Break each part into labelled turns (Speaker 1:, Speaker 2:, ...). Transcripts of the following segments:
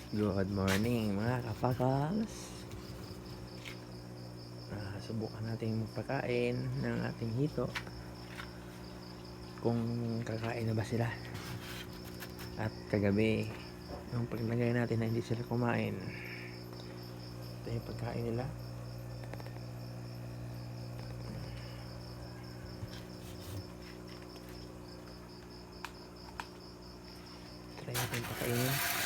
Speaker 1: Good morning mga kapakals. Subukan natin magpakain ng ating hito kung kakain na ba sila. At kagabi nung paglagay natin na hindi sila kumain, ito yung pagkain nila. Try natin pakainin.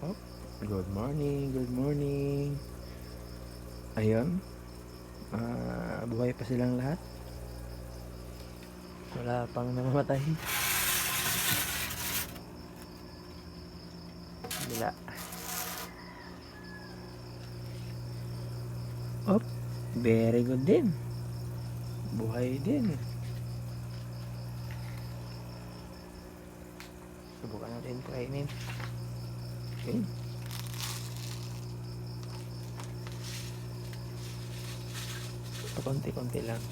Speaker 1: Oh, good morning. Ayun, buhay pa silang lahat. Wala pang namamatay. Bila. Oh, very good din. Buhay din. Subukan natin kainin. Okay. Konti-konti lang.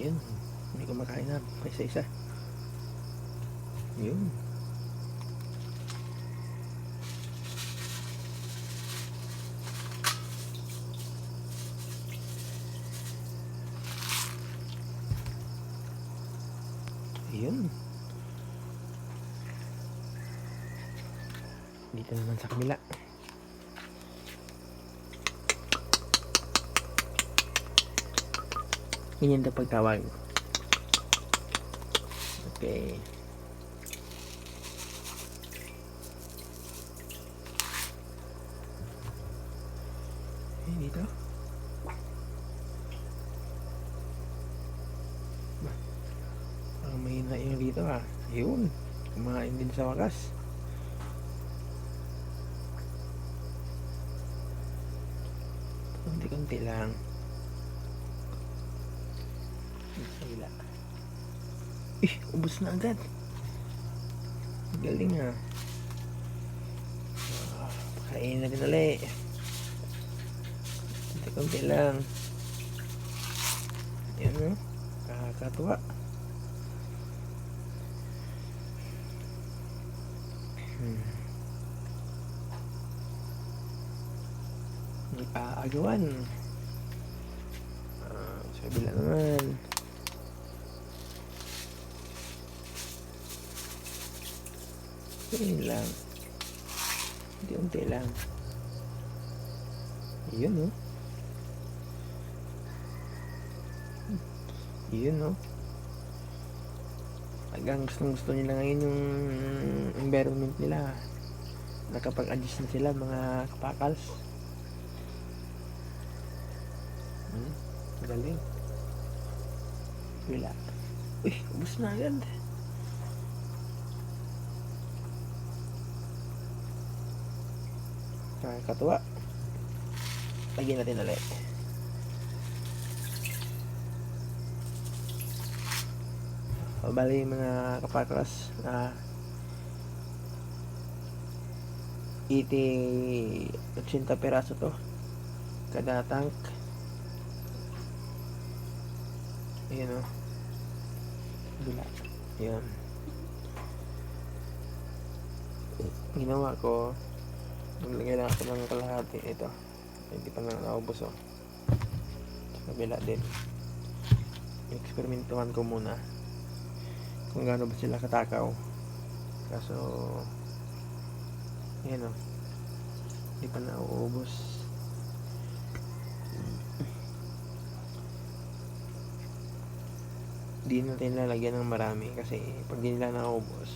Speaker 1: Yun. Hindi kumakain na. Isa-isa. Yun. Yun. Dito naman sa kabila. Ganyan ito pagtawag. Okay. Dito. Mahina yung dito ha. Yun. Kumain din sa wakas. Konti-konti lang. Sila. Ubos na agad. Galing ha. Pakain na din ulit. Konti-konti lang. Yan o. Kakatuwa. May paagawan. Sa kabila naman. Yun lang. Unti-unti lang. Yun o. Yun o. Hanggang gusto nila ngayon yung environment nila. Nakapag-adjust na sila mga kapakals. Galing. Wala. Ubus na agad. Nakakatuwa. Lagyan natin ulit. Bali mga kapaklas, 80 peraso to kada tank. Ayan o. Bila. Ayan. Ginawa ko, naglagay lang ako ng kalahati. Ito. Hindi pa na naubos o. Sa kabila din. Eksperimentuhan ko muna kung gaano ba sila katakaw. Kaso ayan o. Hindi pa na uubos. Di natin lalagyan ng marami kasi pag di nila naubos,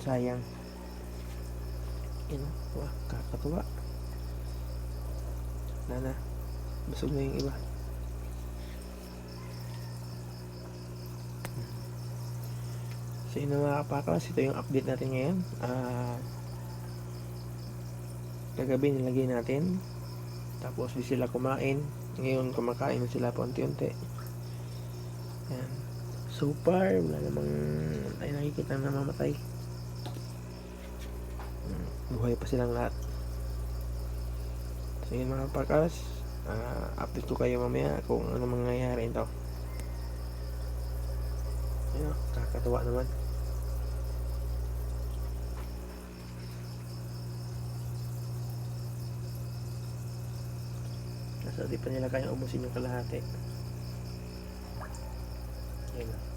Speaker 1: sayang. Yun, kakatuwa. Nana, busog na yung iba. So yun mga kapaklas, ito yung update natin ngayon. Kagabi nilagay natin Tapos di sila kumain. Ngayon kumakain na sila paunti-unti. Yan. So far, wala namang tayo nakikita na namamatay. Buhay pa silang lahat. So yun mga pakas, update ko kayo mamaya kung ano mangyayari ito. Yun, kakatuwa naman. Nasa di pa nila kayang ubusin yung kalahati. Yan.